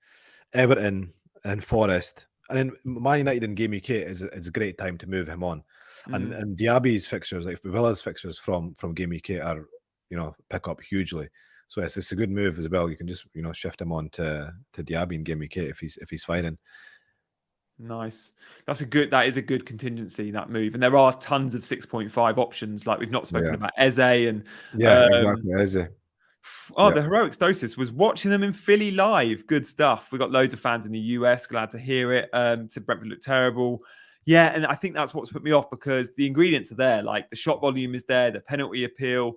Everton, and Forest. And then Man United in game week 8 is a great time to move him on. And Diaby's fixtures, like Villa's fixtures from game week 8 are, pick up hugely. So it's a good move as well. You can just, shift him on to Diaby in game week 8 if he's fighting. Nice. That is a good contingency, that move. And there are tons of 6.5 options. Like we've not spoken about Eze and exactly, Eze. The Heroics Dosis was watching them in Philly live. Good stuff. We got loads of fans in the US. Glad to hear it. To Brentford look terrible. Yeah, and I think that's what's put me off, because the ingredients are there. Like the shot volume is there, the penalty appeal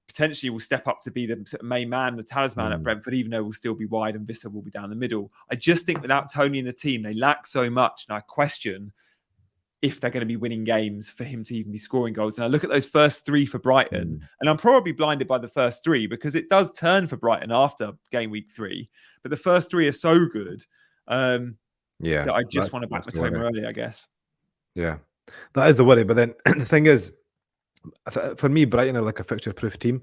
potentially will step up to be the sort of main man, the talisman at Brentford, even though we'll still be wide and Vissa will be down the middle. I just think without Tony in the team, they lack so much, and I question if they're going to be winning games for him to even be scoring goals. And I look at those first 3 for Brighton, and I'm probably blinded by the first 3 because it does turn for Brighton after game week 3. But the first 3 are so good that I just want to back Matoma early, I guess. Yeah, that is the worry. But then the thing is, for me, Brighton are like a fixture-proof team.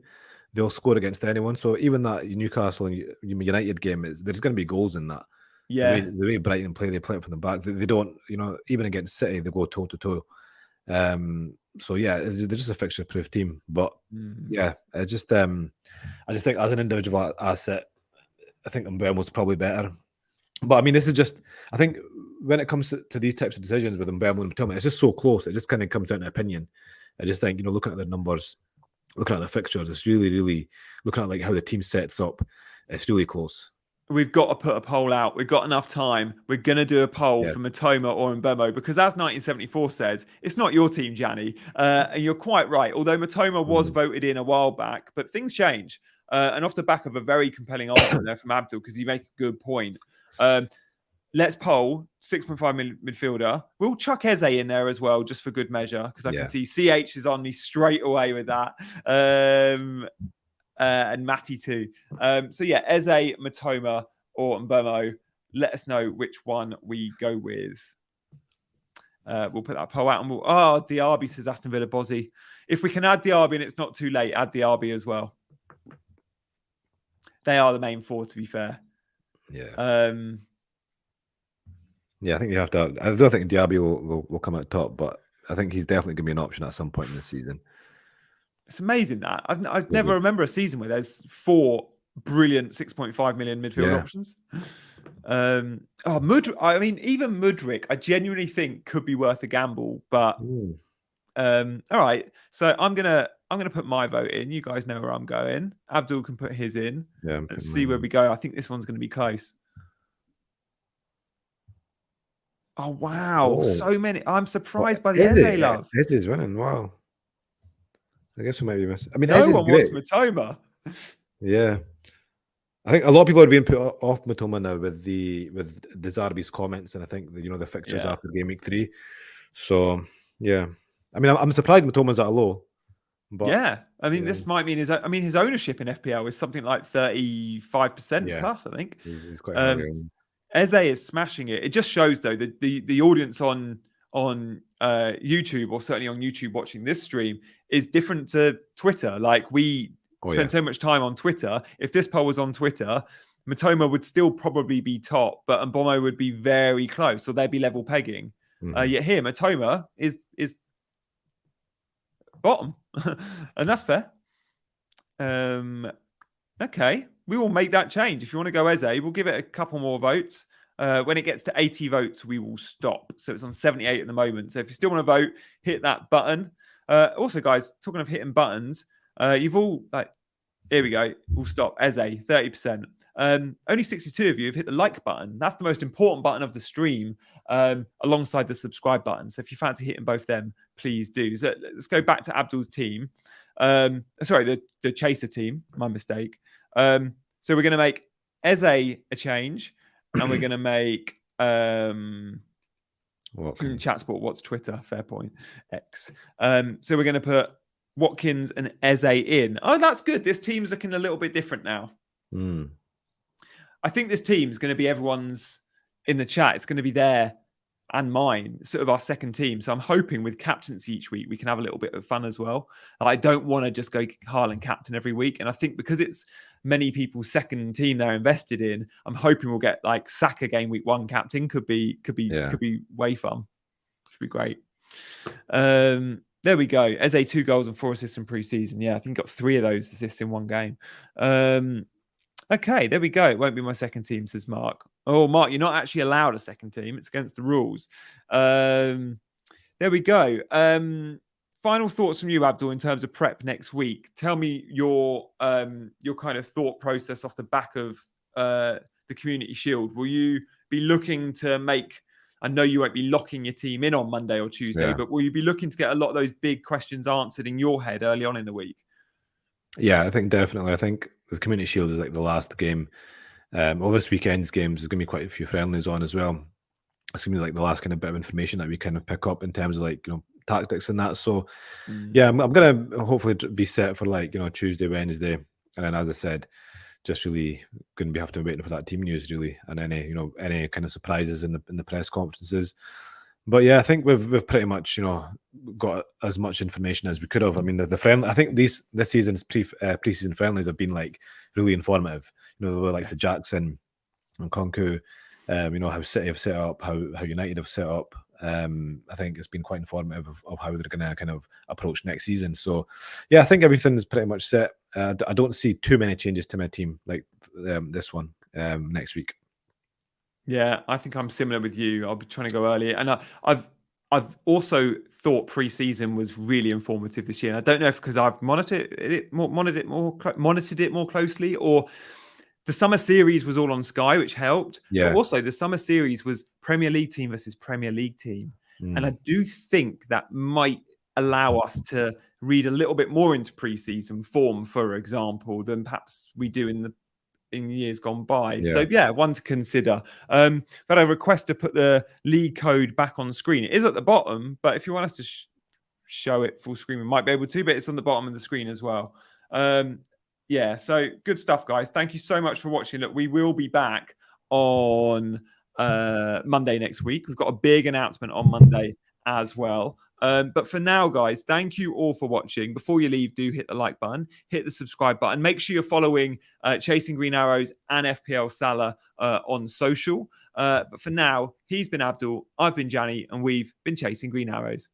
they'll score against anyone. So even that Newcastle and United game, there's going to be goals in that. Yeah. The way Brighton play it from the back. They don't, even against City, they go toe to toe. So yeah, they're just a fixture-proof team. But yeah, I just think as an individual asset, I think Mbeumo's probably better. But I mean, this is just, I think when it comes to these types of decisions with Mbeumo and Matoma, it's just so close. It just kind of comes down to opinion. I just think, looking at the numbers, looking at the fixtures, it's really, really looking at like how the team sets up. It's really close. We've got to put a poll out. We've got enough time. We're going to do a poll for Matoma or Mbeumo because, as 1974 says, it's not your team, Gianni. And you're quite right. Although Matoma was voted in a while back, but things change. And off the back of a very compelling argument there from Abdul, because you make a good point. Let's poll 6.5 million midfielder. We'll chuck Eze in there as well, just for good measure, because I can see CH is on me straight away with that. And Matty too. So yeah, Eze, Matoma, or Mbeumo. Let us know which one we go with. We'll put that poll out and Diaby says Aston Villa Bozzy. If we can add Diaby and it's not too late, add Diaby as well. They are the main four, to be fair. Yeah. Yeah, I think you have to. I don't think Diaby will come out top, but I think he's definitely going to be an option at some point in the season. It's amazing that I never remember a season where there's 4 brilliant 6.5 million midfield options. Mudryk. I mean, even Mudryk, I genuinely think could be worth a gamble. But all right, so I'm gonna put my vote in. You guys know where I'm going. Abdul can put his in. Yeah, let's see where we go. I think this one's going to be close. Oh wow, so many! I'm surprised by the Eze love. Eze's winning. Wow. I guess we might be missing. I mean, no one wants Matoma. Yeah, I think a lot of people are being put off Matoma now with Zarbi's comments, and I think the fixtures after game week 3. So yeah, I mean, I'm surprised Matoma's at a low. But yeah, I mean, this might mean his ownership in FPL is something like 35% plus. I think he's quite high. Eze is smashing it. It just shows though that the audience on YouTube, or certainly on YouTube watching this stream, is different to Twitter. Like we spend so much time on Twitter. If this poll was on Twitter, Matoma would still probably be top, but Mbeumo would be very close, or they'd be level pegging. Yet here, Matoma is bottom, and that's fair. Okay, we will make that change. If you want to go Eze, we'll give it a couple more votes. When it gets to 80 votes, we will stop. So it's on 78 at the moment. So if you still want to vote, hit that button. Also, guys, talking of hitting buttons, you've all here we go. We'll stop. Eze, 30%. Only 62 of you have hit the like button. That's the most important button of the stream, alongside the subscribe button. So if you fancy hitting both them, please do. So let's go back to Abdul's team. Sorry, the Chaser team. My mistake. So we're going to make Eze a change, and we're going to make chat sport. What's Twitter? Fair point. X. So we're going to put Watkins and Eze in. Oh, that's good. This team's looking a little bit different now. I think this team's going to be everyone's in the chat. It's going to be there and mine, sort of our second team. So I'm hoping with captaincy each week, we can have a little bit of fun as well. I don't want to just go Haaland captain every week. And I think because it's many people's second team they're invested in, I'm hoping we'll get like Saka game week 1 captain. Could be way fun. Should be great. There we go. Eze 2 goals and 4 assists in pre-season. Yeah, I think got 3 of those assists in one game. Okay, there we go. It won't be my second team, says Mark. Oh, Mark, you're not actually allowed a second team. It's against the rules. There we go. Final thoughts from you, Abdul, in terms of prep next week. Tell me your kind of thought process off the back of the Community Shield. Will you be looking to make... I know you won't be locking your team in on Monday or Tuesday, but will you be looking to get a lot of those big questions answered in your head early on in the week? Yeah, I think definitely. I think the Community Shield is like the last game. All this weekend's games, there's going to be quite a few friendlies on as well. It's going to be like the last kind of bit of information that we kind of pick up in terms of like, tactics and that. So yeah, I'm going to hopefully be set for like, Tuesday, Wednesday. And then, as I said, just really going to be waiting for that team news really, and any kind of surprises in the press conferences. But yeah, I think we've pretty much got as much information as we could have. I mean, the friendly. I think this season's preseason friendlies have been like really informative. The likes of Jackson and Konku. How City have set up, how United have set up. I think it's been quite informative of how they're going to kind of approach next season. So, yeah, I think everything's pretty much set. I don't see too many changes to my team like this one next week. Yeah, I think I'm similar with you. I'll be trying to go early, and I've also thought pre-season was really informative this year. And I don't know if because I've monitored it more closely, or the summer series was all on Sky, which helped. Yeah. But also the summer series was Premier League team versus Premier League team, and I do think that might allow us to read a little bit more into pre-season form, for example, than perhaps we do in the years gone by. Yeah. So yeah, one to consider. But a request to put the league code back on screen. It is at the bottom, but if you want us to show it full screen, we might be able to, but it's on the bottom of the screen as well. Yeah, so good stuff, guys. Thank you so much for watching. Look, we will be back on Monday next week. We've got a big announcement on Monday as well. But for now, guys, thank you all for watching. Before you leave, do hit the like button, hit the subscribe button. Make sure you're following Chasing Green Arrows and FPL Salah on social. But for now, he's been Abdul, I've been Janny, and we've been Chasing Green Arrows.